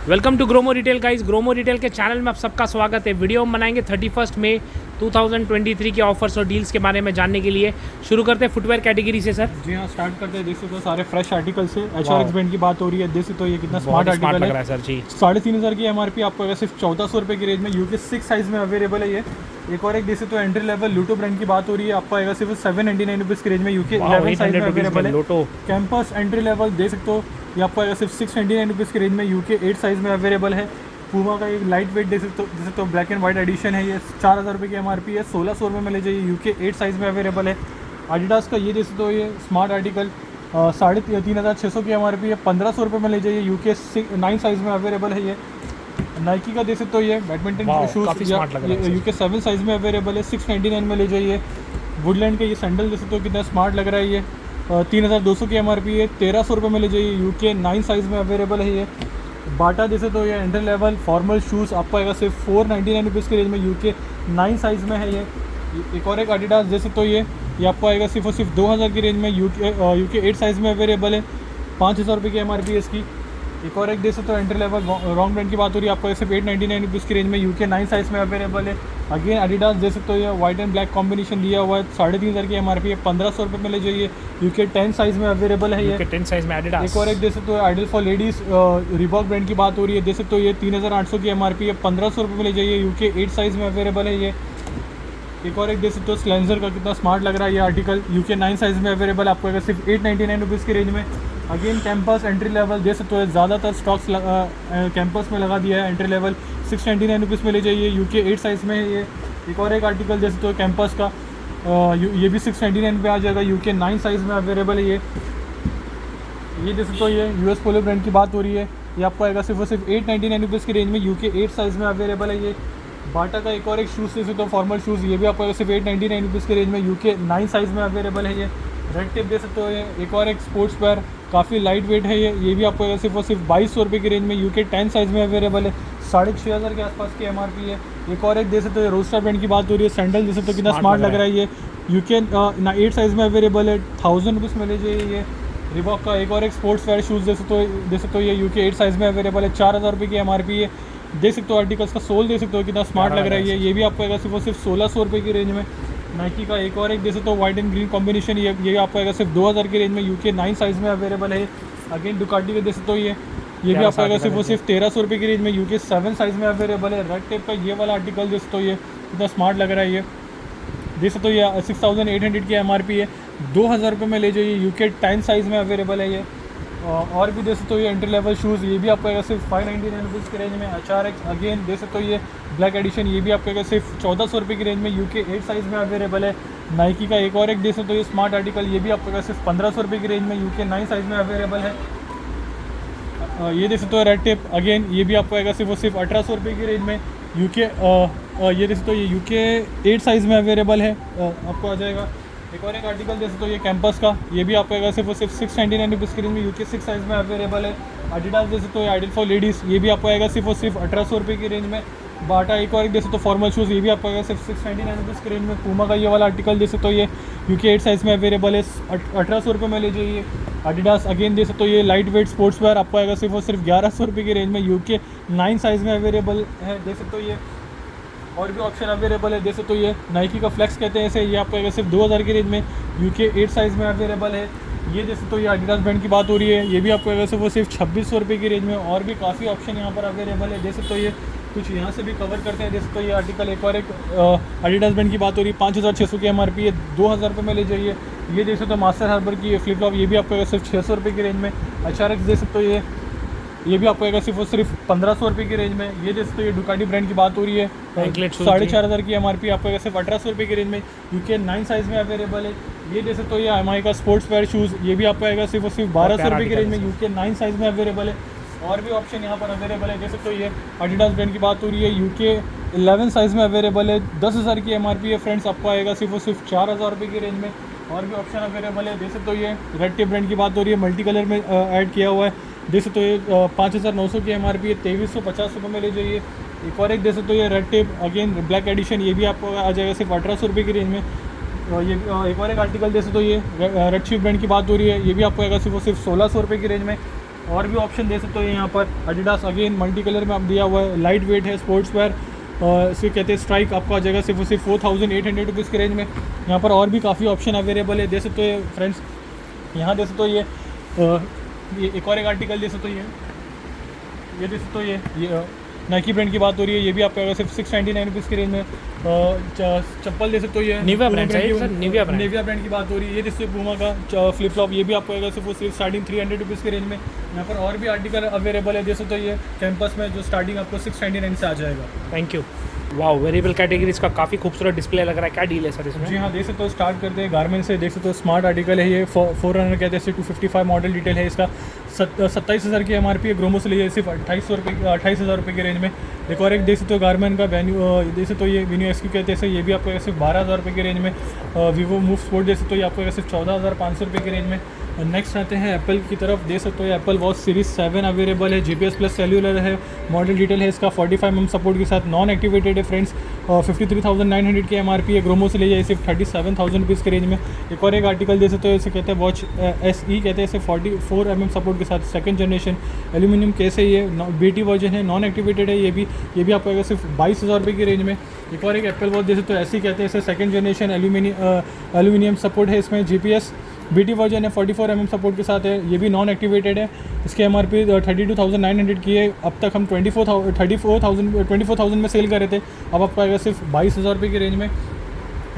Welcome to Gromo retail guys. Gromo retail के channel में आप सबका स्वागत है। वीडियो हम बनाएंगे 31 मई 2023 के ऑफर्स और डील्स के बारे में जानने के लिए। शुरू करते हैं फुटवेयर कैटेगरी से सर। जी हाँ, स्टार्ट करते हैं। देखो तो सारे फ्रेश आर्टिकल से HRX ब्रांड की बात हो रही है। देखो तो ये कितना स्मार्ट आर्टिकल लग रहा है सर जी। 3500 की MRP आपको अगर सिर्फ 1400 रुपये की रेंज में यूके 6 साइज में अवेलेबल है ये। एक और एक देखे तो एंट्री लेवल लूटो ब्रांड की बात हो रही है, आपको आएगा सिर्फ 799 रुपीज़ की रेंज में यूके 11 साइज में अवेलेबल है। लोटो कैंपस एंट्री लेवल देख सकते हो, ये आपको आएगा सिर्फ 699 रुपीज़ की रेंज में यूके 8 साइज में अवेलेबल है। पूमा का एक लाइट वेट देख सकते हो, जैसे तो ब्लैक एंड वाइट एडिशन है, ये 4000 रुपये की MRP है, 1600 रुपये में ले जाइए, यूके 8 साइज़ में अवेलेबल है। एडिडास का ये देख सकते हो, ये स्मार्ट आर्टिकल 3600 की MRP है, 1500 रुपये में ले जाइए, यूके 9 साइज़ में अवेलेबल है। ये नाइकी का देख सकते हो, ये बैडमिंटन शूज़ यूके 7 साइज़ में अवेलेबल है, 699 में ले जाइए। वुडलैंड का ये सैंडल देख सकते हो, कितना स्मार्ट लग रहा है। ये 3200 की MRP है, 1300 रुपये में ले जाइए, यूके 9 साइज़ में अवेलेबल है। ये बाटा जैसे तो ये एंट्री लेवल फॉर्मल शूज़ आपको आएगा सिर्फ 499 रुपीज़ की रेंज में, यूके 9 साइज़ में है। ये एक और एक एडिडास जैसे तो ये आपको आएगा सिर्फ और सिर्फ 2000 की रेंज में, यूके 8 साइज़ में अवेलेबल है, 5000 रुपये की MRP है इसकी। एक और एक देखे तो एंट्री लेवल रॉन्ग ब्रांड की बात हो रही है, आपको सिर्फ 899 रुपीज़ की रेंज में, यूके 9 साइज़ में अवेलेबल है। अगेन एडिडास देख सकते हो, ये वाइट एंड ब्लैक कॉम्बिनेशन दिया हुआ है, 3500 की MRP है, 1500 रुपये में ले जाइए, यूके 10 साइज़ में अवेलेबल है। ये 10 साइज में एडिडास। एक और एक देख सकते हो ideal for ladies Reebok brand की बात हो रही है, देख सकते हो ये 3800 की MRP है, 1500 रुपये में ले जाइए, यूके 8 साइज़ में अवेलेबल है। ये एक और एक देख सकते हो स्लेंजर का कितना स्मार्ट लग रहा है ये आर्टिकल, यूके 9 साइज़ में अवेलेबल आपको अगर सिर्फ 899 रुपीज़ की रेंज में। अगेन कैंपस एंट्री लेवल देख सकते हो, ज़्यादातर स्टॉक्स कैंपस में लगा दिया है। एंट्री लेवल 699 रुपीज़ में ले जाइए, यूके 8 साइज़ में है। ये एक और एक आर्टिकल देख सकते हो कैंपस का, ये भी 699 पे आ जाएगा, यूके 9 साइज़ में अवेलेबल है। ये देख सकते हो, ये US पोलो ब्रांड की बात हो रही है, ये आपको आएगा सिर्फ 899 रुपीज़ की रेंज में, यूके 8 साइज़ में अवेलेबल है। ये बाटा का एक और एक शूज़ देख सकते हो फॉर्मल शूज़, ये भी आपको आएगा सिर्फ 899 रुपीज़ की रेंज में, यूके 9 साइज़ में अवेलेबल है। ये रेड टेप देख सकते हो, ये एक और एक स्पोर्ट्स वेयर काफ़ी लाइट वेट है। ये भी आपको सिर्फ और सिर्फ 2200 रुपये की रेंज में, यूके 10 साइज़ में अवेलेबल है, 6500 के आसपास की MRP है। एक और एक देख सकते हो, रोस्टर ब्रांड की बात हो रही है, सैंडल देख सकते हो कितना स्मार्ट लग रहा है। ये यूके 8 साइज़ में अवेलेबल है, 1000 रुपीज़ में ले जाइए। ये रिबॉक का एक और एक स्पोर्ट्स वेयर शूज़ देख सकते हो, ये यूके 8 साइज़ में अवेलेबल है, 4000 रुपये की MRP है। देख सकते हो आर्टिकल्स का सोल देख सकते हो कितना स्मार्ट लग रहा है। ये भी आपको आएगा सिर्फ और सिर्फ 1600 रुपये की रेंज में। नाइकी का एक और एक देख सकते हो वाइट एंड ग्रीन कॉम्बिनेशन, ये आपको आएगा सिर्फ 2000 की रेंज में, यूके 9 साइज़ में अवेलेबल है। अगेन डुकाटी के देख सकते हो, ये भी आपको आएगा सिर्फ और सिर्फ 1300 रुपये की रेंज में, यूके 7 साइज़ में अवेलेबल है। रेड टेप का ये वाला आर्टिकल देख सकते हो, ये कितना स्मार्ट लग रहा है। ये देख सकते हो, ये 6800 की MRP है, 2000 रुपये में ले जाइए, यूके 10 साइज़ में अवेलेबल है। ये और भी देख सकते हो, ये एंट्री लेवल शूज़, ये भी आपको आएगा सिर्फ 599 रुपीज़ की रेंज में। HRX अगेन देख सकते हो, ये ब्लैक एडिशन, ये भी आपको आएगा सिर्फ 1400 रुपये की रेंज में, यूके 8 साइज़ में अवेलेबल है। नाइकी का एक और एक देख सकते हो, ये स्मार्ट आर्टिकल, ये भी आपको आएगा सिर्फ 1500 रुपये की रेंज में, यूके 9 साइज़ में अवेलेबल है। ये देख सकते हो रेड टेप, अगेन ये भी आपको आएगा सिर्फ और सिर्फ 1800 रुपये की रेंज में, यूके ये देख सकते हो, ये यूके 8 साइज़ में अवेलेबल है, आपको आ जाएगा। एक और एक आर्टिकल देख सकते हो, ये कैंपस का, ये भी आपको आएगा सिर्फ और सिर्फ 699 रुपीज़ की रेंज में, यूके 6 साइज़ में अवेलेबल है। एडिडास देख सकते हो, आइडल फॉर लेडीज़, ये भी आपको आएगा सिर्फ और सिर्फ 1800 रुपये की रेंज में। बाटा एक और एक देख सकते हो फॉर्मल शूज़, ये भी आपको आएगा सिर्फ 699 रुपीज़ की रेंज में। पूमा का ये वाला आर्टिकल देख सकते हो, ये यूके 8 साइज़ में अवेलेबल है, 1800 रुपये में ले जाइए। एडिडास अगेन देख सकते हो, ये लाइट वेट स्पोर्ट्स वेयर आपको आएगा सिर्फ और सिर्फ 1100 रुपये की रेंज में, यूके 9 साइज़ में अवेलेबल है। देख सकते हो, ये और भी ऑप्शन अवेलेबल है। देख सकते हो, ये नाइकी का फ्लेक्स कहते हैं इसे, ये आपको आएगा सिर्फ 2000 की रेंज में, यूके 8 साइज़ में अवेलेबल है। ये देख सकते हो, ये एडिडास ब्रांड की बात हो रही है, ये भी आपको आएगा सिर्फ वो सिर्फ 2600 रुपये की रेंज में। और भी काफ़ी ऑप्शन यहाँ पर अवेलेबल है। देख सकते हो, ये कुछ यहाँ से भी कवर करते हैं। देख सकते हो, ये आर्टिकल एक और एक एडिडास ब्रांड की बात हो रही है, 5600 की MRP है, 2000 रुपये में ले जाइए। ये देख सकते हो मास्टर हार्बर की फ्लिप फ्लॉप, ये भी आपको आएगा सिर्फ 600 रुपये की रेंज में। HRX देख सकते हो, ये भी आपको आएगा सिर्फ और सिर्फ 1500 रुपये की रेंज में। ये देख सकते हो, ये डुकाटी ब्रांड की बात हो रही है, 4500 की MRP आपको आएगा सिर्फ 1800 रुपये की रेंज में, यूके 9 साइज़ में अवेलेबल है। ये देख सकते हो, ये MI का स्पोर्ट्स वेयर शूज़, ये भी आपको आएगा सिर्फ और सिर्फ 1200 रुपये की रेंज में, यूके 9 साइज़ में अवेलेबल है। और भी ऑप्शन यहाँ पर अवेलेबल है। देख सकते हो, ये एडिडास ब्रांड की बात हो रही है, यूके 11 साइज़ में अवेलेबल है, 10,000 की MRP है फ्रेंड्स, आपको आएगा सिर्फ और सिर्फ 4000 रुपये की रेंज में। और भी ऑप्शन अवेलेबल है। देख सकते हो, ये रेड टेप ब्रांड की बात हो रही है, मल्टी कलर में ऐड किया हुआ है। देख सकते हो, ये 5900 की MRP है, 2350 रुपये में ले जाइए। एक और एक देख सकते हो, ये red tape again black edition, ये भी आपको आ जाएगा सिर्फ 1800 रुपये की रेंज में। ये एक और एक आर्टिकल देख सकते हो, ये रेड शिप ब्रांड की बात हो रही है, ये भी आपको आएगा सिर्फ 1600 रुपये की रेंज में। और भी ऑप्शन दे सकते हो यहाँ पर। एडिडास अगेन मल्टी कलर में आप दिया हुआ है, लाइट वेट है, स्पोर्ट्स वेयर, इसको कहते हैं स्ट्राइक, आपको आ जाएगा सिर्फ 4800 रुपीज़ के रेंज में। यहाँ पर और भी काफ़ी ऑप्शन अवेलेबल है, दे सकते हो फ्रेंड्स। यहाँ दे सकते हो ये एक और एक आर्टिकल दे सकते हो, ये दे सकते हो ये नाइकी ब्रांड की बात हो रही है, ये भी आपको सिर्फ 699 रुपीज़ की रेंज में। चप्पल दे सकते हो, ये निविया ब्रांड है सर, निविया ब्रांड की बात हो रही है। ये देखते हो पूमा का फ्लिप फ्लॉप, ये भी आपको आएगा सिर्फ स्टार्टिंग 300 रुपीज़ के रेंज में। यहाँ पर और भी आर्टिकल अवेलेबल है, दे सकते हो ये कैंपस में जो स्टार्टिंग आपको 699 से आ जाएगा। Thank you. Wow, variable categories का काफ़ी खूबसूरत डिस्प्ले लग रहा है। क्या डील है सर इसमें? जी हाँ, देख सकते हो स्टार्ट करते हैं गारमेंट से। देख सकते हो स्मार्ट आर्टिकल है ये, 4रनर कहते हैं, 255 मॉडल डिटेल है इसका। 27,000 की MRP है, ग्रोमो से लिए सिर्फ 28,000 रुपये की रेंज में। एक और एक देख सकते हो गारमेंट का वेन्यू, देख सकते हो ये वेन्यू एक्सक्यू कहते हैं, ये भी आपको सिर्फ 12,000 रुपये की रेंज में। वीवो मूव स्पोर्ट देख सकते हो, ये आपको सिर्फ 14,500 रुपये की रेंज में। नेक्स्ट आते हैं एप्पल की तरफ, देख सकते हो एप्पल वॉच सीरीज 7 अवेलेबल है, GPS प्लस सेल्यूलर है, मॉडल डिटेल है इसका 45mm सपोर्ट के साथ, नॉन एक्टिवेटेड है फ्रेंड्स। 53,900 की MRP है, ग्रोमो से ले जाइए सिर्फ 37,000 रुपीज़ के रेंज में। एक और एक आर्टिकल दे सकते हो, इसे कहते हैं वॉच SE कहते हैं, इसे 44mm सपोर्ट के साथ, सेकंड जनरेशन एल्यूमिनियम केस है, ये BT वर्जन है, नॉन एक्टिवेटेड है, ये भी आपको आएगा सिर्फ 22,000 रुपये की रेंज में। एक और एक एप्पल वॉच दे सकते हो, SE कहते हैं, इसे सेकंड जनरेशन एल्यूमिनियम सपोर्ट है, इसमें GPS BT वर्जन है, 44mm सपोर्ट के साथ है, ये भी नॉन एक्टिवेटेड है। इसकी MRP 32,900 की है, अब तक हम 24,000 में सेल कर रहे थे, अब आपको आएगा सिर्फ 22,000 रुपये की रेंज में।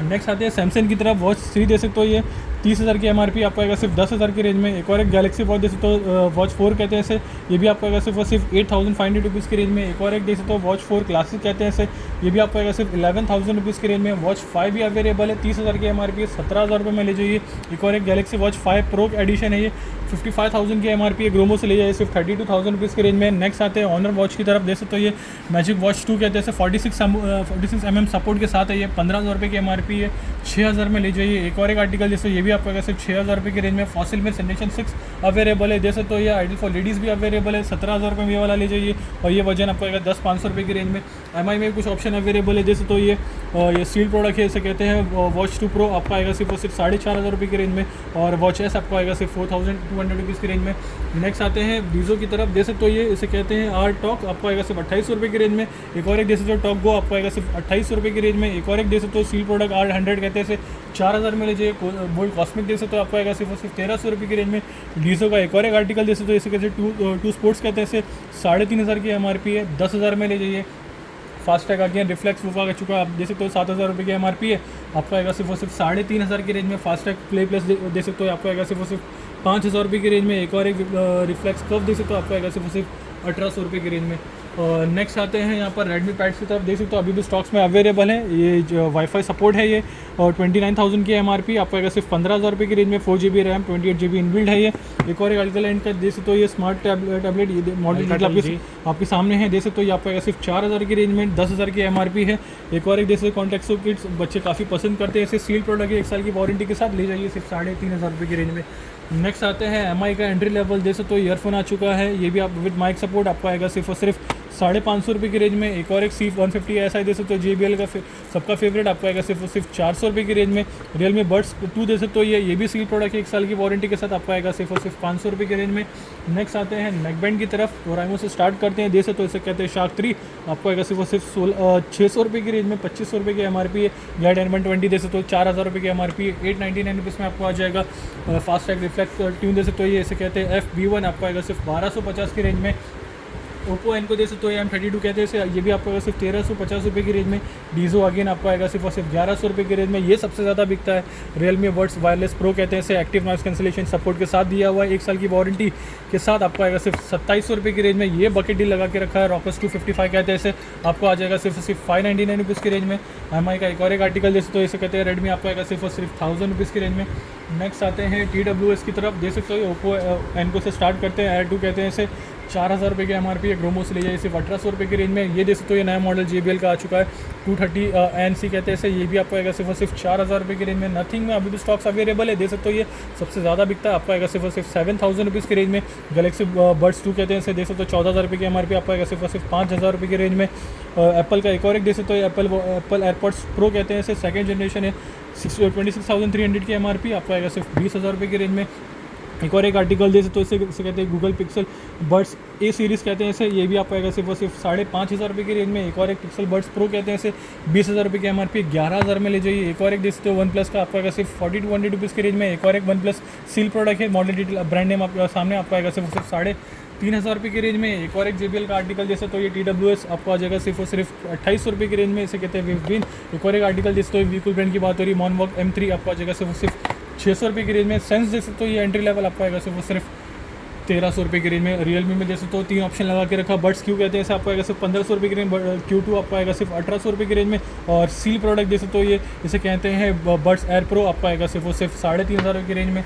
नेक्स्ट आते हैं सैमसंग की तरफ, वॉच 3 दे सकते हो, ये 30,000 की MRP आपको आएगा सिर्फ 10,000 की रेंज में। एक और एक गैलेक्सी वॉच दे सकते हो, वॉच 4 कहते हैं इसे, ये भी आपको आएगा सिर्फ 8,500 रुपीज़ की रेंज में। एक और एक दे सकते हो वॉच 4 क्लासिक कहते हैं इसे, ये भी आपको आएगा सिर्फ 11,000 रुपीज़ की रेंज में। वॉच 5 भी अवेलेबल है, 30,000 की MRP, 17,000 रुपये में ले जाइए। एक और एक गैलेक्सी वॉच 5 प्रो एडिशन है, ये 55,000 की MRP है, ग्रोमो से ले जाइए सिर्फ 32,000 रुपीज़ की रेंज में। नेक्स्ट आते हैं ऑनर वॉच की तरफ, दे सकते हो ये मैजिक वॉच 2 कहते हैं, 46mm सपोर्ट के साथ है, ये 15,000 रुपये की MRP है, 6,000 में ले जाइए। एक और एक आर्टिकल जैसे ये भी आपको आएगा सिर्फ 6,000 रुपये की रेंज में। फॉसिल में जनरेशन 6 अवेलेबल है, दे सकते हो ये आइडल फॉर लेडीज़ भी अवेलेबल है, 17,000 रुपये में ये वाला ले जाइए, और ये वजन आपको आएगा 10,500 रुपये की रेंज में। MI में कुछ ऑप्शन अवेलेबल है, जैसे तो ये स्टील प्रोडक्ट है, इसे कहते हैं वॉच 2 प्रो, आपको आएगा सिर्फ 4,500 रुपये की रेंज में, और वॉच एस आपको आएगा सिर्फ 4,200 रुपीज़ की रेंज में। नेक्स्ट आते हैं वीज़ो की तरफ, दे सकते हो ये इसे कहते हैं आर टॉक, आपको आएगा सिर्फ 2,800 रुपये की रेंज में। एक और एक दे सकते हो टॉक गो, आपको आएगा सिर्फ 2,800 रुपये की रेंज में। एक और एक दे सकते हो स्टील प्रोडक्ट R100 कहते हैं, इसे 4,000 में ले जाइए। बोल्ड कॉस्मिक दे सकते हो, आपको आएगा सिर्फ 1,300 रुपये की रेंज में। डीजो का एक और एक आर्टिकल दे सकते हो, इसे कहते हैं टू स्पोर्ट्स कहते हैं, इसे 3,500 की MRP है, 10,000 में ले जाइए। फास्टैग आ गया, रिफ्लेक्स वो आ चुका है, आप दे सकते हो 7,000 रुपये की MRP है, आपको आएगा सिर्फ 3,500 की रेंज में। फास्टैग प्ले प्लस दे सकते हो, आपको आएगा सिर्फ 5,000 रुपये की रेंज में। एक और एक रिफ्लेक्स कर्व दे सकते हो, आपको आएगा सिर्फ 1,800 रुपये की रेंज में। नेक्स्ट आते हैं यहाँ पर रेडमी पैड्स की तरफ, देख सकते हो अभी भी स्टॉक्स में अवेलेबल है, ये जो वाईफाई सपोर्ट है ये, और 29,000 की MRP, आपको आएगा सिर्फ 15,000 रुपये की रेंज में। 4GB रैम, 28GB इनबिल्ड है ये। एक और एक आर्टिकल इनका देख सकते हो, ये स्मार्ट टैबलेट, ये मॉडल आपके सामने है, देख सकते हो, ये आपको आएगा सिर्फ 4,000 की रेंज में, 10,000 की MRP है। एक और एक देख सकते हो कॉन्टेक्सो किट्स, बच्चे काफ़ी पसंद करते हैं, इसे सील प्रोडक्ट है, 1 साल की वारंटी के साथ ले जाइए सिर्फ 3,500 रुपये की रेंज में। नेक्स्ट आते हैं MI का एंट्री लेवल, देख सकते हो ईयरफोन आ चुका है, ये भी आप विद माइक सपोर्ट, आपको आएगा सिर्फ 550 रुपये की रेंज में। एक और एक C150 ऐसा ही दे सकते हो, JBL का सबका फेवरेट, आपको आएगा सिर्फ 400 रुपये की रेंज में। Realme Buds 2 दे सकते हो, ये भी सील प्रोडक्ट है, 1 साल की वारंटी के साथ, आपको आएगा सिर्फ 500 रुपये की रेंज में। नेक्स्ट आते हैं नेकबैंड की तरफ, डोराएमोन से स्टार्ट करते हैं, दे सकते हो, इसे कहते हैं शार्क 3, आपको आएगा सिर्फ 600 रुपये की रेंज में, 2,500 रुपये की MRP है। ग्लाइड N120 दे सकते हो, 4,000 रुपये की MRP है, 899 रुपीज़ में आपको आ जाएगा। फास्टैग रिफ्लेक्स ट्यून दे सकते हो, ये इसे कहते हैं FB1, आपको आएगा सिर्फ 1,250 की रेंज में। ओप्पो एनको दे सकते हो, M32 कहते हैं इसे, ये भी आपको आएगा सिर्फ 1,350 रुपये की रेंज में। डीजो अगेन आपको आएगा सिर्फ 1,100 रुपये की रेंज में, ये सबसे ज़्यादा बिकता है। Realme Buds वायरलेस प्रो कहते हैं इसे, एक्टिव नॉइस कैंसिलेशन सपोर्ट के साथ दिया हुआ है, 1 साल की वारंटी के साथ, आपको आएगा सिर्फ 2,700 रुपये की रेंज में। ये बकेट डील लगा के रखा है, रॉकस 255 कहते हैं इसे, आपको आ जाएगा सिर्फ 599 रुपीज़ की रेंज में। MI का एक और एक आर्टिकल दे सकते हो, इसे कहते हैं रेडमी, आपको आएगा सिर्फ 1,000 रुपीज़ की रेंज में। नेक्स्ट आते हैं TWS की तरफ, दे सकते हो ओप्पो एनको से स्टार्ट करते हैं, Air 2 कहते हैं इसे, 4,000 रुपये की MRP है, ग्रोमो से ले जाइए सिर्फ 1,800 रुपये की रेंज में। ये दे सकते हो, ये नया मॉडल JBL का आ चुका है, 230 ANC कहते हैं इसे, ये भी आपको आएगा सिर्फ 4,000 रुपये की रेंज में। नथिंग में अभी भी स्टॉक्स अवेलेबल है, दे सकते हो, ये सबसे ज़्यादा बिकता है, आपको आएगा सिर्फ 7,000 रुपीज़ की रेंज में। गैलेक्सी बड्स 2 कहते हैं इसे, दे सकते हो, 14,000 रुपये की MRP, आपको आएगा सिर्फ 5,000 रुपये की रेंज में। एप्पल का एक और एक दे सकते हो, एप्पल एयरपॉड्स प्रो कहते हैं इसे, सेकेंड जनरेशन है, 26,300 की MRP, आपको आएगा सिर्फ 20,000 रुपये की रेंज में। एक और एक आर्टिकल दे सकते हो, इसे कहते हैं गूगल पिक्सल बड्स ए सीरीज़ कहते हैं इसे, ये भी आपको आएगा सिर्फ और सिर्फ 5,500 रुपये की रेंज में। एक और एक पिक्सल बड्स प्रो कहते हैं इसे, 20,000 रुपये की MRP, 11,000 में ले जाइए। एक और एक दे सकते हो वन प्लस का, आपको आएगा सिर्फ 40 to 100 रुपीज़ की रेंज में। एक और एक वन प्लस सील प्रोडक्ट है, मॉडल डिटेल ब्रांड नेम आपके सामने, आपको आएगा सिर्फ 3,500 रुपये की रेंज में। एक और एक JBL का आर्टिकल जैसे तो ये TWS आपको आ जाएगा सिर्फ और सिर्फ 2800 रुपये की रेंज में, इसे कहते हैं विविन। एक और एक आर्टिकल जैसे तो वीकूल ब्रांड की बात हो रही है, मॉनवॉक M3 आपको आ जाएगा सिर्फ 600 रुपये की रेंज में। सेंस जैसे तो ये एंट्री लेवल आपको आएगा सिर्फ 1,300 रुपये की रेंज में। रियलमी में जैसे तो 3 ऑप्शन लगा के रखा, बड्स क्यू कहते हैं इसे, आपको आएगा सिर्फ 1,500 रुपये की रेंज। Q2 आपको आएगा सिर्फ 1,800 रुपये की रेंज में। और सील प्रोडक्ट जैसे तो ये इसे कहते हैं बड्स एयर प्रो, आपको आएगा सिर्फ 3,500 रुपये की रेंज में।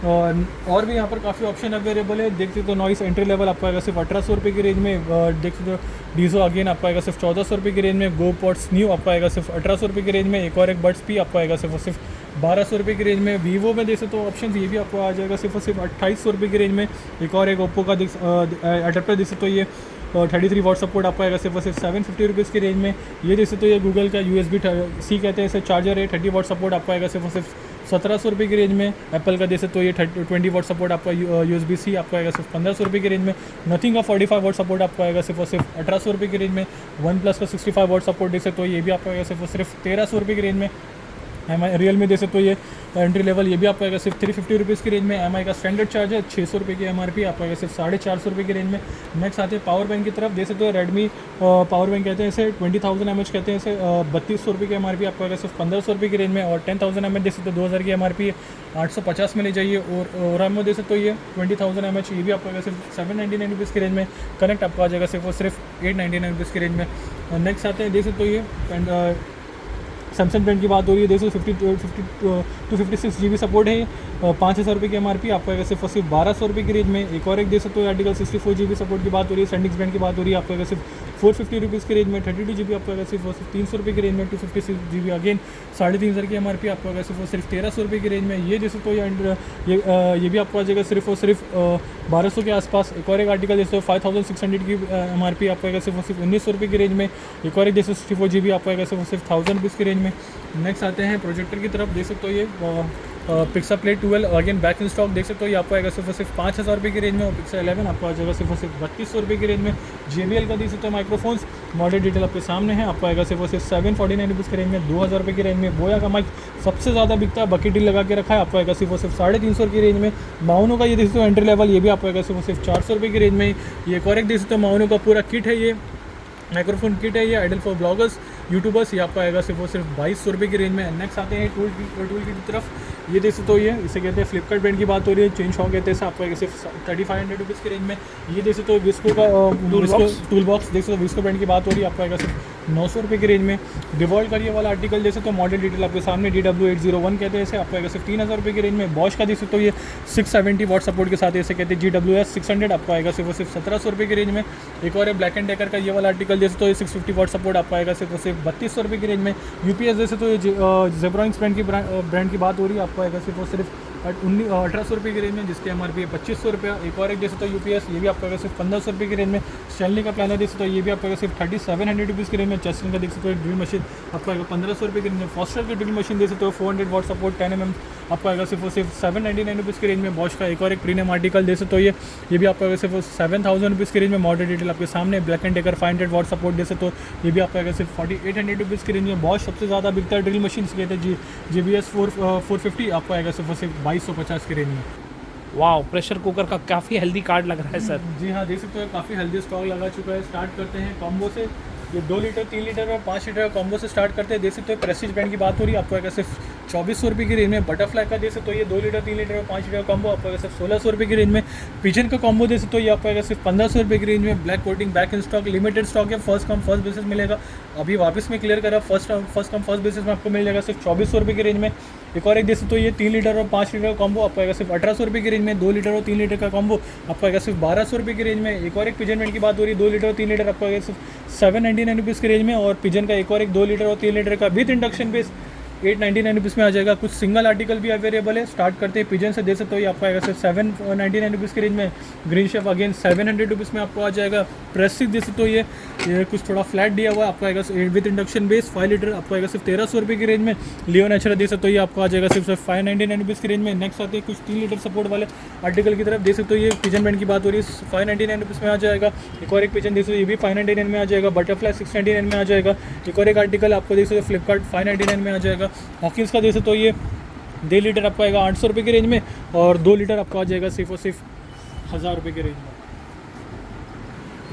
और भी यहाँ पर काफ़ी ऑप्शन अवेलेबल है, देखते तो नॉइस एंट्री लेवल आपको आएगा सिर्फ 1,800 रुपये की रेंज में। देखते तो डीजो अगेन आपको आएगा सिर्फ 1,400 रुपये की रेंज में। गो पॉट्स न्यू आपको आएगा सिर्फ 1,800 रुपये की रेंज में। एक और एक बड्स पी आपको आएगा सिर्फ 1,200 रुपये की रेंज में। वीवो में जैसे तो ऑप्शन ये भी आपको आ जाएगा सिर्फ 2,800 रुपये की रेंज में। एक और एक ओप्पो का अडेप्टर जैसे तो ये 33 वॉट सपोर्ट आपको आएगा सिर्फ 750 रुपीज़ की रेंज में। ये जैसे तो ये गूगल का USB-C कहते हैं इसे चार्जर है, 30 वॉट सपोर्ट आपको आएगा सिर्फ 1,700 रुपये की रेंज में। एप्पल का जैसे तो ये 20 वॉट सपोर्ट आपका USB-C आपको आएगा सिर्फ 1,500 रुपये की रेंज में। नथिंग का 45 वॉट सपोर्ट आपको आएगा सिर्फ 1,800 रुपये की रेंज में। वन प्लस का 65 वॉट सपोर्ट देख सकते हो, ये भी आपको आएगा सिर्फ 1,300 रुपये की रेंज में। रियल में जैसे तो ये एंट्री लेवल ये भी आपको आएगा सिर्फ 350 रुपीज़ की रेंज में। MI का स्टैंडर्ड चार्ज है 600 रुपये की MRP, आपको आएगा सिर्फ 450 रुपये की रेंज में। नेक्स्ट आते हैं पावर बैंक की तरफ, जैसे तो रेडमी पावर बैंक कहते हैं इसे, 20,000 mAh कहते हैं इसे, 3,200 रुपये की MRP, आपको आएगा सिर्फ 1,500 रुपये की रेंज में। और 10,000 mAh जैसे तो 2,000 की MRP है, 850 में ले जाइए। और RAM में जैसे तो ये 20,000 mAh, ये भी आपको आएगा सिर्फ 799 रुपीज़ की रेंज में। कनेक्ट आपको आ जाएगा सिर्फ 899 रुपीज़ की रेंज में। नेक्स्ट आते हैं जैसे तो ये सैमसंग ब्रांड की बात हो रही है, देखो 56 GB सपोर्ट है, 5,000 रुपये की MRP, आपको आएगा सिर्फ 1,200 रुपये की रेंज में। एक और एक देख सकते हो आर्टिकल 64 GB सपोर्ट की बात हो रही है, सैंडिक्स ब्रांड की बात हो रही है, आपको आएगा सिर्फ 450 रुपीज़ की रेंज में। 32 GB आपको आएगा सिर्फ 300 रुपये की रेंज में। 256 GB अगेन 3,500 की MRP, आपको आएगा सिर्फ 1,300 रुपये की रेंज में। ये जैसे तो ये भी आपको आ जाएगा सिर्फ 1,200 के आसपास। एक और एक आर्टिकल जैसे 5,600 की MRP, आपको आएगा सिर्फ 1,900 रुपये की रेंज में। एक और एक जैसे 64 GB आपको आएगा सिर्फ 1,000 रुपीज़ की रेंज में। नेक्स्ट आते हैं प्रोजेक्टर की तरफ, देख सकते हो ये pizza plate 12 again back in stock, देख सकते हो ये आपको आएगा सिर्फ 5,000 रुपये की रेंज में। और पिक्सा 11 आपको आ जाएगा सिर्फ 3,200 रुपये की रेंज में। JBL का देख सकते हो माइक्रोफोन्स, मॉडल डिटेल आपके सामने है, आपको आएगा सिर्फ 749 रुपीज़ की रेंज में, 2,000 रुपये की रेंज में। बोया का माइक सबसे ज़्यादा बिकता है, बकेट डील लगा के रखा है, आपको आएगा सिर्फ 350 की रेंज में। माउनो का ये देख सकते हो एंट्री लेवल, ये भी आपको आएगा सिर्फ 400 रुपये की रेंज में। ये एक और एक देख सकते हो माउनो का पूरा किट है, ये माइक्रोफोन किट है, ये आइडल फॉर ब्लॉगर्स यूट्यूबर्स, ये आपको आएगा सिर्फ 2200 रुपये की रेंज में। नेक्स्ट आते हैं टूल की तरफ, ये देख सकते हो ये इसे कहते हैं फ्लिपकार्ट ब्रांड की बात हो रही है, चेन शॉक कहते हैं इसे, आपको आएगा सिर्फ 3,500 रुपीज़ की रेंज में। ये देख सकते हो विस्को का टूल बॉक्स देख सकते हो, विस्को ब्रांड की बात हो रही है, आपको आएगा सिर्फ 900 रुपये की रेंज में। डिवॉल्ट का ये वाला आर्टिकल देख सकते हो, मॉडल डिटेल आपके सामने DW801 कहते हैं इसे, आपको आएगा सिर्फ 3,000 रुपये की रेंज में। बॉश का देख सकते हो ये 670 वॉट सपोर्ट के साथ इसे कहते हैं GWS 600, आपको आएगा सिर्फ 1700 रुपये की रेंज में। एक और है ब्लैक एंड डेकर का ये वाला आर्टिकल जैसे तो ये 650 वॉट सपोर्ट, आपको आएगा सिर्फ 3,200 रुपये की रेंज में। UPS जैसे तो ये जेब्रॉनिक्स ब्रांड की बात हो रही है, आपको आएगा सिर्फ 1,800 रुपये की रेंज में, जिसकी MRP है 2,500 रुपये। एक और एक जैसे तो UPS, ये भी आपको आएगा सिर्फ 1,500 रुपये की रेंज में। स्टैनली का प्लानर जैसे तो ये भी आपको आएगा सिर्फ 3,700 रुपीज़ की रेंज में। चेस्टन का देख सकते हो ड्रिल मशीन, आपको आएगा 1,500 रुपये की रेंज में। फॉस्टर की ड्रिल मशीन जैसे तो 400 वॉट सपोर्ट 10 mm, आपको आएगा सिर्फ 799 रुपीज़ की रेंज में। बॉश का एक और एक प्रीमियम आर्टिकल जैसे तो ये भी आपको आएगा सिर्फ 7,000 रुपीज़ की रेंज में। मॉडल डिटेल आपके सामने, black and decker 500 what support जैसे तो ये भी आपको आएगा सिर्फ 4,800 रुपीज़ की रेंज में। बॉश सबसे ज़्यादा बिकता है ड्रिल मशीन कहते हैं GBS 450, आपको आएगा सिर्फ 2,250 की रेंज में। वाओ, प्रेशर कुकर का काफ़ी हेल्दी कार्ड लग रहा है सर। जी हाँ, देख सकते हो काफ़ी हेल्दी स्टॉक लगा चुका है। स्टार्ट करते हैं कॉम्बो से, ये 2 लीटर 3 लीटर और 5 लीटर का कॉम्बो से स्टार्ट करते हैं। देख सकते हो प्रेस्टीज ब्रांड की बात हो रही है, आपको आएगा सिर्फ 2,400 रुपये की रेंज में। बटरफ्लाई का देख सकते हो ये 2 लीटर 3 लीटर और 5 लीटर का कॉम्बो, आपको आएगा सिर्फ 1,600 रुपये की रेंज में। पिजन का कॉम्बो देख सकते हो ये आपको आएगा सिर्फ 1,500 रुपये की रेंज में। Black coating back in stock, limited stock है, फर्स्ट कम फर्स्ट बेसिस मिलेगा। अभी वापस में क्लियर करा, फर्स्ट कम फर्स्ट बेसिस में आपको मिल जाएगा सिर्फ 2,400 रुपये की रेंज में। एक और एक देख सकते हो ये 3 लीटर और 5 लीटर का कॉम्बो, आपको आएगा सिर्फ 1,800 रुपये की रेंज में। 2 लीटर और 3 लीटर का कॉम्बो आपको आएगा सिर्फ 1,200 रुपये की रेंज में। एक और एक पिजन ब्रांड की बात हो रही है, 2 लीटर और 3 लीटर आपको आएगा सिर्फ 799 रुपीज़ की रेंज में। और पिजन का एक और एक 2 लीटर और 3 लीटर का विद इंडक्शन बेस 899 रुपीज़ में आ जाएगा। कुछ सिंगल आर्टिकल भी अवेलेबल है। स्टार्ट करते हैं पिजन से, दे सकते हो ये आपको आएगा सिर्फ 799 रुपीज़ की रेंज में। ग्रीन शेफ अगेन 700 रुपीज़ में आपको आ जाएगा। प्रेस्टिज दे सकते हो ये कुछ थोड़ा फ्लैट दिया हुआ है, आपको आएगा विद इंडक्शन बेस 5 लीटर, आपको आएगा सिर्फ 1300 रुपये की रेंज में। लियो नेचुरा दे सकते हो ये आपको आ जाएगा सिर्फ 599 रुपीज़ की रेंज में। नेक्स्ट आते हैं कुछ 3 लीटर सपोर्ट वाले आर्टिकल की तरफ, दे सकते हो ये पिजन ब्रांड की बात हो रही है, 599 रुपीज़ में आ जाएगा। एक और एक पिजन देख सकते हो ये भी 599 में आ जाएगा। बटरफ्लाई 699 में आ जाएगा। एक और एक आर्टिकल आपको देख सकते हो फ्लिपकार्ट 599 में आ जाएगा। हॉकिंस का देख सकते हो ये 1.5 लीटर आपको आएगा 800 रुपये की रेंज में, और 2 लीटर आपको आ जाएगा सिर्फ और सिर्फ 1000 रुपये की रेंज में।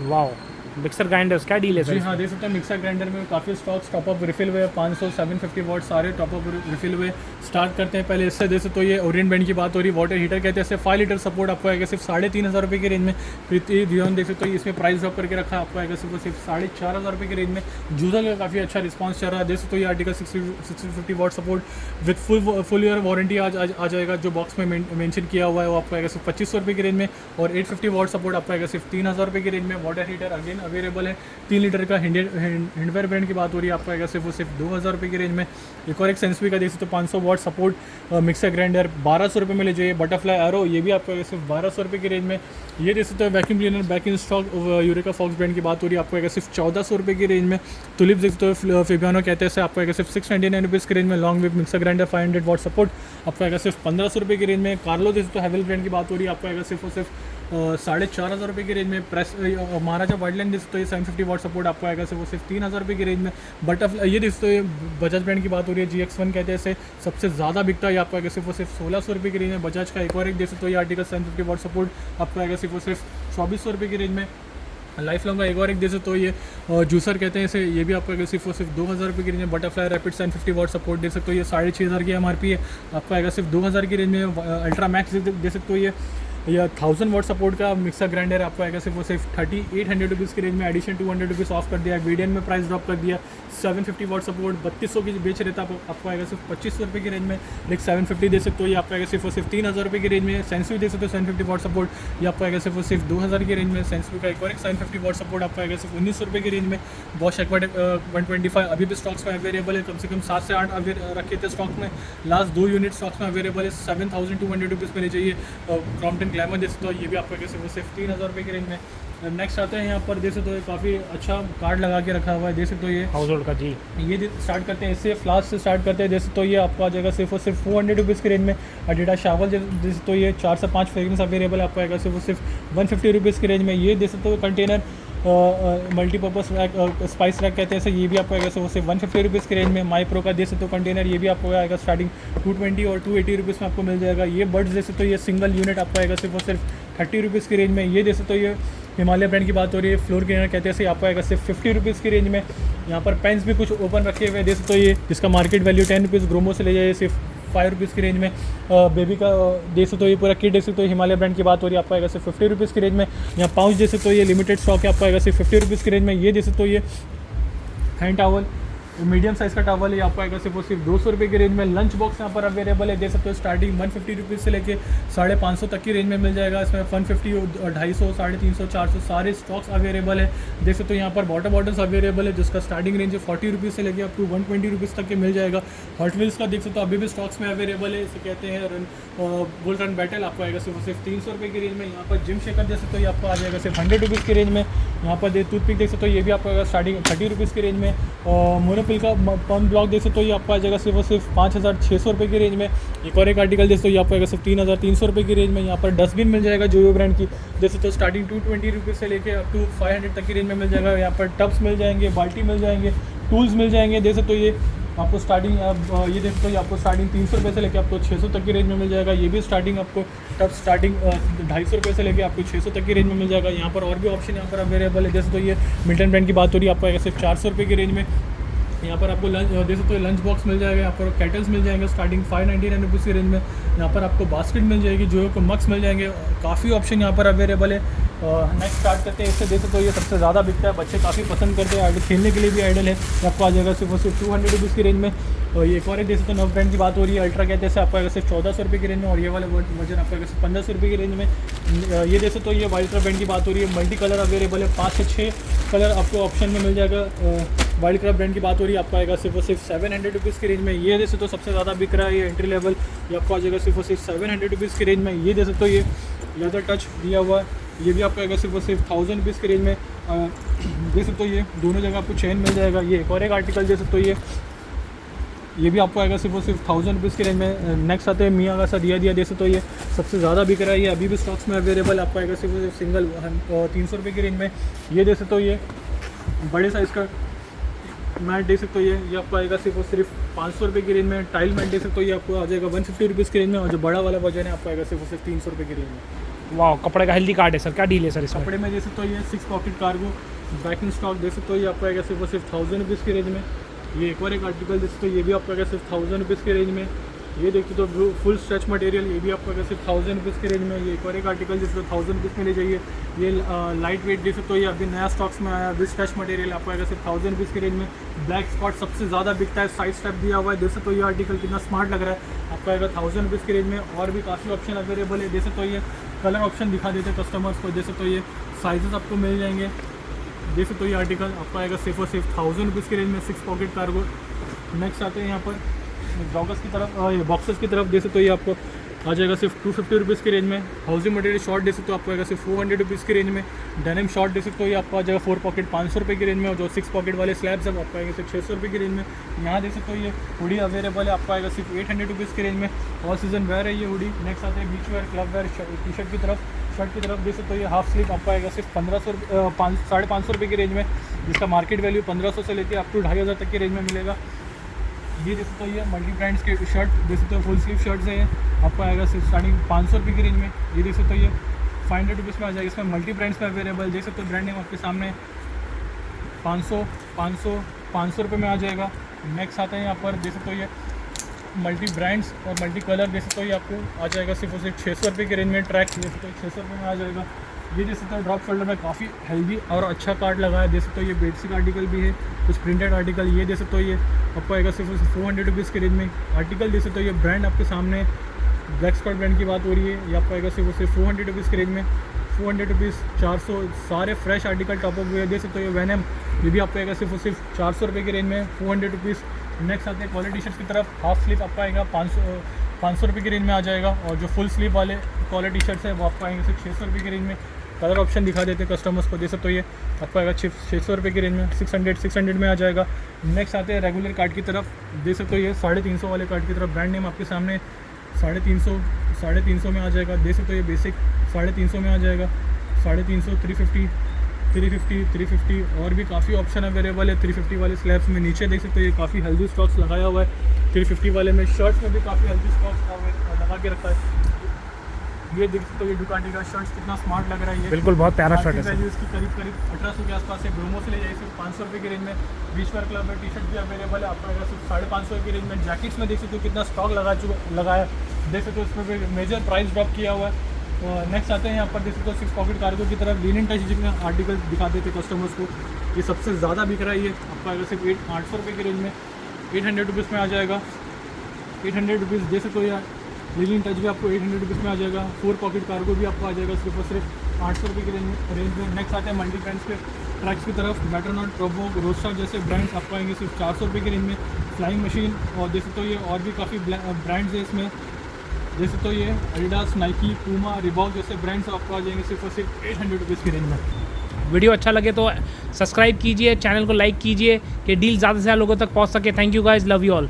वाओ, मिक्सर ग्राइंडर्स क्या डील है सर? जी हाँ, देख सकते हैं मिक्सर ग्राइंडर में काफ़ी स्टॉक्स टॉपअप रिफिल हुए, 500 750 वॉट सारे टॉपअप रिफिल हुए। स्टार्ट करते हैं पहले इससे, देख सकते हो ये ओरिएंट ब्रांड की बात हो रही है। वाटर हीटर कहते हैं इसे, 5 लीटर सपोर्ट आपको आएगा सिर्फ 3500 रुपये की रेंज में। प्रीति डियोन देख सकते हो इसमें प्राइस ड्रॉप करके रखा है, आपको आएगा सिर्फ 4500 रुपये की रेंज में। जूजल का काफ़ी अच्छा रिस्पॉन्स चल रहा है। देख सकते हो ये article 650 watt support with full year warranty आ जाएगा। जो बॉक्स में मेंशन किया हुआ है वो आपको आएगा सिर्फ 2500 रुपये की रेंज में, और 850 वॉट सपोर्ट आपको आएगा सिर्फ 3000 रुपये की रेंज में। वाटर हीटर अगेन अवेलेबल है। 3 लीटर का हिंडवेयर ब्रांड की बात हो रही है, आपको आएगा सिर्फ 2000 रुपये की रेंज में। एक और एक सेंसवी का देख सकते हो 500 वॉट सपोर्ट मिक्सर ग्राइंडर 1200 रुपये में ले जाइए। बटरफ्लाई एरो ये भी आपको आएगा सिर्फ 1200 रुपये की रेंज में। ये देख सकते हो vacuum cleaner back in stock Eureka Forbes brand की बात हो रही है, आपको आएगा सिर्फ 1400 रुपये की रेंज में। तुलिप देख सकते हो फेबियानो कहते हैं, आपको आएगा सिर्फ 699 रुपीज़ की रेंज में। Long wave mixer grinder 500 what support आपको आएगा सिर्फ 1500 रुपये की रेंज में। कार्लो देख सकते हो हैवेल ब्रांड की बात हो रही है, आपको आएगा सिर्फ और सिर्फ 4500 रुपये की रेंज में। प्रेस महाराजा वाइल्डलाइन देख सकते हो ये 750 वॉट सपोर्ट आपको आएगा सिर्फ 3000 रुपये की रेंज में। बटरफ्लाई ये देख सकते हो बजाज ब्रांड की बात हो रही है, GX1 कहते हैं इसे, सबसे ज़्यादा बिकता है, आपको आएगा सिर्फ 1600 रुपये की रेंज में। बजाज का एक और एक देख सकते हो ये आर्टिकल 750 वॉट सपोर्ट आपको आएगा सिर्फ 2400 रुपये की रेंज में। लाइफ लॉन्ग का एक और एक दे सकते हो ये जूसर कहते हैं इसे, ये भी आपको आएगा सिर्फ 2000 रुपये की रेंज में। बटरफ्लाई रैपिड 750 वॉट सपोर्ट दे सकते हो ये 6500 की MRP है, आपको आएगा सिर्फ 2000 की रेंज में। अल्ट्रा मैक्स दे सकते हो ये 1000 वॉट सपोर्ट का मिक्सर ग्राइंडर आपको आएगा सिर्फ 3800 रुपीज़ की रेंज में। एडिशन 200 रुपीज़ ऑफ कर दिया। वीडियन में प्राइस ड्रॉप कर दिया। 750 वॉट सपोर्ट 3200 की बेच रहता है, आपको आएगा सिर्फ 2500 रुपये की रेंज में। लेकिन 750 दे सकते हो ये आपको आएगा सिर्फ 3000 रुपये की रेंज में। सेंसवी दे सकते हो 750 वॉट सपोर्ट ये आपको आएगा सिर्फ 2000 की रेंज में। सेंसवी का एक और एक 750 वॉट सपोर्ट आपको आएगा सिर्फ 1900 रुपये की रेंज में। बॉश एक्वाटेक 125 अभी भी स्टॉक्स में अवेलेबल है, कम से कम 7 से 8 रखे थे स्टॉक में। लास्ट 2 यूनिट स्टॉक्स में अवेलेबल है, 7200 रुपीज़ में ले जाइए। क्रॉम्पटन ग्लैमर दे सकते हो ये भी आपको आएगा सिर्फ 3000 रुपये की रेंज में। नेक्स्ट आते हैं यहाँ पर देख सकते हो काफ़ी अच्छा कार्ड लगा के रखा हुआ है, देख सकते हो ये हाउस होल्ड का जी। ये स्टार्ट करते हैं इससे, फ्लास्क से स्टार्ट करते हैं। देख सकते हो ये आपको आ जाएगा सिर्फ 400 रुपीज़ की रेंज में। अडीडा शावल देख सकते हो ये 4 से 5 फ्रेगरेंस अवेलेबल आपको आएगा सिर्फ 150 रुपीज़ की रेंज में। ये देख सकते हो container multipurpose rack spice rack कहते हैं इसे, ये भी आपको आएगा सिर्फ 150 रुपीज़ की रेंज में। माई प्रो का देख सकते हो कंटेनर, ये भी आपको आएगा स्टार्टिंग 220 और 280 रुपीज़ में आपको मिल जाएगा। ये बर्ड्स देख सकते हो ये सिंगल यूनिट आपको आएगा सिर्फ 30 रुपीज़ की रेंज में। ये देख सकते हो ये हिमालय ब्रांड की बात हो रही है, फ्लोर क्लीनर कहते हैं इसे, आपको आएगा सिर्फ 50 रुपीज़ की रेंज में। यहाँ पर पेन्स भी कुछ ओपन रखे हुए हैं, देख सकते हो ये जिसका मार्केट वैल्यू 10 रुपीज़, ग्रोमो से ले जाइए सिर्फ 5 रुपीज़ की रेंज में। बेबी का देख सकते हो ये पूरा किट देख सकते हो, हिमालय ब्रांड की बात हो रही है, आपको आएगा सिर्फ 50 रुपीज़ की रेंज में। यहाँ पाउच देख सकते हो ये लिमिटेड स्टॉक है, आपको आएगा सिर्फ 50 रुपीज़ की रेंज में। ये देख सकते हो ये हैंड टावल मीडियम साइज़ का टावल है, आपको आएगा सिर्फ 200 रुपये की रेंज में। लंच बॉक्स यहाँ पर अवेलेबल है, देख सकते हो स्टार्टिंग 150 रुपीज़ से लेके 550 तक की रेंज में मिल जाएगा। इसमें 150 250 350 400 सारे स्टॉक्स अवेलेबल है। देख सकते हो यहाँ पर वाटर बॉटल्स अवेलेबल है जिसका स्टार्टिंग रेंज 40 रुपीज़ से लेके अप टू 120 रुपीज़ तक के मिल जाएगा। हॉट व्हील्स का देख सकते हो अभी भी स्टॉक्स में अवेलेबल है, इसे कहते हैं बुल रन बैटल, आपको आएगा सिर्फ 300 रुपये की रेंज में। यहाँ पर जिम शेकर देख सकते हो ये आपको आ जाएगा सिर्फ 100 रुपीज़ की रेंज में। यहाँ पर टूथपिक देख सकते हो ये भी आपको आएगा स्टार्टिंग 30 रुपीज़ की रेंज में। और मोनोपिल का पम्प ब्लॉक देख सकते हो ये आपको आ जाएगा सिर्फ 5600 रुपये की रेंज में। एक और एक आर्टिकल देख सकते हो ये आपको आएगा सिर्फ 3300 रुपये की रेंज में। यहाँ पर डस्टबिन मिल जाएगा जोयो ब्रांड की, देख सकते हो स्टार्टिंग 220 रुपीज़ से लेके अप टू 500 तक की रेंज में मिल जाएगा। यहाँ पर टब्स मिल जाएंगे, बाल्टी मिल जाएंगे, टूल्स मिल जाएंगे। देख सकते हो ये आपको स्टार्टिंग ये देख सकते हो ये आपको स्टार्टिंग 300 रुपये से लेके आपको 600 तक की रेंज में मिल जाएगा। ये भी स्टार्टिंग आपको टब स्टार्टिंग 250 रुपये से लेके आपको 600 तक की रेंज में मिल जाएगा। यहाँ पर और भी ऑप्शन यहाँ पर अवेलेबल है, जैसे तो ये मिल्टन ब्रांड की बात हो रही है, आपको आएगा सिर्फ 400 रुपये की रेंज में। यहाँ पर आपको लंच देख सकते हो लंच बॉक्स मिल जाएगा, यहाँ पर कैटल्स मिल जाएंगे स्टार्टिंग 599 रुपीज़ की रेंज में। यहाँ पर आपको बास्केट मिल जाएगी, जो को मग्स मिल जाएंगे, काफ़ी ऑप्शन यहाँ पर अवेलेबल है। नेक्स्ट स्टार्ट करते हैं इससे, देख सकते हो ये सबसे ज़्यादा बिकता है, बच्चे काफ़ी पसंद करते हैं, आइडल खेलने के लिए भी आइडल है, आपको आ जाएगा सिर्फ 200 रुपीज़ की रेंज में। और ये एक और देख सकते हो नव ब्रांड की बात हो रही है, अल्ट्रा कहते हैं आपको आएगा सिर्फ 1400 रुपये की रेंज में। और ये वाला वर्जन आपको आएगा सिर्फ 1500 रुपये की रेंज में। ये देख सकते हो ये वाइल्ट्रा ब्रांड की बात हो रही है, मल्टी कलर अवेलेबल है, 5 से 6 कलर आपको ऑप्शन में मिल जाएगा। वाइल्ड क्राफ्ट ब्रांड की बात हो रही है, आपको आएगा सिर्फ और सिर्फ 700 रुपीज़ की रेंज में। ये दे सकते हो सबसे ज़्यादा बिक रहा है ये एंट्री लेवल, ये आपको आ जाएगा सिर्फ और सिर्फ 700 रुपीज़ की रेंज में। ये दे सकते हो ये लेदर टच दिया हुआ है, ये भी आपको आएगा सिर्फ और सिर्फ 1000 रुपीज़ की रेंज में। दे सकते हो ये दोनों जगह आपको चेन मिल जाएगा। ये एक और एक आर्टिकल दे सकते हो ये भी आपको आएगा सिर्फ और सिर्फ 1000 रुपीज़ की रेंज में। नेक्स्ट आते हैं मियाँ का सा दिया दे सकते हो ये सबसे ज़्यादा बिक रहा है, ये अभी भी स्टॉक्स में अवेलेबल, आपको आएगा सिर्फ और सिर्फ सिंगल 300 रुपये की रेंज में। ये दे सकते हो ये बड़े साइज़ का मैट दे सकते हो ये आपको आएगा सिर्फ और सिर्फ 500 रुपये की रेंज में। टाइल मैट दे सकते हो ये आपको आ जाएगा 150 रुपीज़ की रेंज में, और जो बड़ा वाला वर्जन है आपको आएगा सिर्फ और सिर्फ 300 रुपये की रेंज में। वाह, कपड़े का हेल्दी कार्ड है सर, क्या डील है सर इसमें? कपड़े में दे सकते हो ये 6 पॉकेट कार्गो बैकिंग स्टॉक दे सकते हो ये आपको आएगा सिर्फ और सिर्फ 1000 रुपीज़ की रेंज में। ये एक और एक आर्टिकल दे सकते हो ये भी आपको आएगा सिर्फ 1000 रुपीज़ की रेंज में। ये देखते तो फुल स्ट्रेच मटेरियल, ये भी आपको आएगा सिर्फ 1000 रुपीज़ की रेंज में। ये एक और एक आर्टिकल जिसको 1000 रुपीज़ में ले जाइए, ये लाइट वेट दे सकते हो ये अभी नया स्टॉक्स में आया विद स्ट्रेच मटेरियल, आपको आएगा सिर्फ 1000 रुपीज़ की रेंज में। ब्लैक स्पॉट सबसे ज़्यादा बिकता है, साइड स्टेप दिया हुआ है, दे सकते हो ये आर्टिकल कितना स्मार्ट लग रहा है, आपको आएगा 1000 रुपीज़ की रेंज में। और भी काफ़ी ऑप्शन अवेलेबल है, दे सकते हो ये कलर ऑप्शन दिखा देते हैं कस्टमर्स को, दे सकते हो ये साइजेस आपको मिल जाएंगे। दे सकते हो ये आर्टिकल आपको आएगा सिर्फ और सिर्फ 1000 रुपीज़ की रेंज में, 6 पॉकेट कार्गो। नेक्स्ट आते हैं यहाँ पर जॉगर्स की तरफ, ये बॉक्सेस की तरफ दे सकते हो ये आपको आ जाएगा सिर्फ 250 रुपीज़ की रेंज में। हाउसिंग मटेरियल शॉर्ट दे सकते हो आपको आएगा सिर्फ 400 रुपीज़ की रेंज में। डेनिम शॉर्ट दे सकते हो ये आपको आ जाएगा 4 पॉकेट 500 रुपये की रेंज में, और जो 6 पॉकेट वाले स्लैब्स हैं आपको आएंगे सिर्फ 600 रुपये की रेंज में। यहाँ दे सकते हो ये हुडी अवेलेबल है, आपको आएगा सिर्फ 800 रुपीज़ की रेंज में। ऑल सीजन वेयर है ये हुडी। नेक्स्ट आते हैं beach wear, club wear, T shirt की तरफ। शर्ट की तरफ दे सकते हो ये हाफ स्लीव आपको आएगा सिर्फ 550 रुपये की रेंज में, जिसका मार्केट वैल्यू 1500 से लेकर अप टू 2500 तक की रेंज में मिलेगा। ये दे सकते हो ये मल्टी ब्रांड्स के शर्ट दे सकते हो, फुल स्लीव शर्ट्स हैं, आपको आएगा सिर्फ स्टार्टिंग 500 रुपये की रेंज में। ये देख सकते हो ये 500 रुपीज़ में आ जाएगा, इसमें मल्टी ब्रांड्स में अवेलेबल, देख सकते हो ब्रांड नेम आपके सामने 500 रुपये में आ जाएगा। नेक्स्ट आता है यहाँ पर दे सकते हो ये मल्टी ब्रांड्स और मल्टी कलर दे सकते हो ये आपको आ जाएगा सिर्फ और सिर्फ 600 रुपये की रेंज में। ट्रैक दे सकते हो 600 रुपये में आ जाएगा। ये दे सकते हो ड्रॉप शोल्डर में काफ़ी हेल्दी और अच्छा कार्ड लगा है, दे सकते हो ये बेसिक आर्टिकल भी है, कुछ प्रिंटेड आर्टिकल। ये दे सकते हो ये आपको आएगा सिर्फ 400 रुपीज़ की रेंज में। आर्टिकल दे सकते हो ये ब्रांड आपके सामने ब्लैक स्कॉट ब्रांड की बात हो रही है, ये आपको आएगा सिर्फ 400 रुपीज़ की रेंज में। 400 रुपीज़ 400 सारे फ्रेश आर्टिकल टॉप अप हुए, दे सकते हो ये वैनम, ये भी आपको आएगा सिर्फ 400 रुपये की रेंज में, 400 रुपीज़। नेक्स्ट आते हैं क्वालिटी शर्ट्स की तरफ। हाफ स्लीव आपका आएगा 500 रुपये की रेंज में आ जाएगा, और जो फुल स्लीव वाले क्वालिटी शर्ट्स है वो आपको आएंगे सिर्फ 600 रुपये की रेंज में। कलर ऑप्शन दिखा देते हैं कस्टमर्स को, दे सकते हो ये आपको आएगा 600 रुपये की रेंज में, 600 में आ जाएगा। नेक्स्ट आते हैं रेगुलर कार्ड की तरफ, दे सकते हो ये 350 वाले कार्ड की तरफ, ब्रांड नेम आपके सामने 350 में आ जाएगा। दे सकते हो ये बेसिक 350 में आ जाएगा, 350, 350 और भी काफ़ी ऑप्शन अवेलेबल है 350 वाले स्लैब्स में। नीचे देख सकते हो ये काफ़ी हेल्दी स्टॉक्स लगाया हुआ है 350 वाले में। शर्ट्स में भी काफ़ी हेल्दी स्टॉक्स लगा के रखा है। ये देख सकते हो ये डुकाटी का शर्ट कितना स्मार्ट लग रहा है, ये बिल्कुल बहुत प्यारा शर्ट है वैल्यू इसकी करीब 1800 के आसपास है। ग्रोमो से ले जाइए सिर्फ 500 रुपये की रेंज में। बीच वेयर क्लब में टी शर्ट भी अवेलेबल है, आपको आएगा सिर्फ 550 की रेंज में। जैकेट्स में देख सकते हो कितना स्टॉक लगाया, देख सकते हो इसमें भी मेजर प्राइस ड्रॉप किया हुआ है। नेक्स्ट आते हैं यहाँ पर देख सकते हो 6 पॉकेट कार्गो की तरफ। लिनन टच जितने आर्टिकल दिखा देते कस्टमर्स को, ये सबसे ज़्यादा बिक रहा है, ये आपको आएगा सिर्फ 800 रुपये की रेंज में, 800 रुपीज़ में आ जाएगा। 800 रुपीज़ दे सकते हो यार। लिनन टच भी आपको 800 रुपीज़ में आ जाएगा। 4 पॉकेट कार्गो भी आपको आ जाएगा सिर्फ और सिर्फ 800 रुपये की रेंज में। नेक्स्ट आते हैं मल्टी ब्रांड्स के ट्रैक्स की तरफ। मेट्रोनॉट, ट्रोबोक, रोस्टा जैसे ब्रांड्स आपको आएंगे सिर्फ 400 रुपये की रेंज में। फ्लाइंग मशीन और देख सकते हो ये और भी काफ़ी ब्रांड्स है इसमें, देख सकते हो ये एडिडास, नाइकी, पूमा, रिबॉक जैसे ब्रांड्स आपको आ जाएंगे सिर्फ और सिर्फ 800 रुपीज़ की रेंज में। वीडियो अच्छा लगे तो सब्सक्राइब कीजिए, चैनल को लाइक कीजिए कि डील ज़्यादा से ज़्यादा लोगों तक पहुंच सके। Thank you guys, love you all.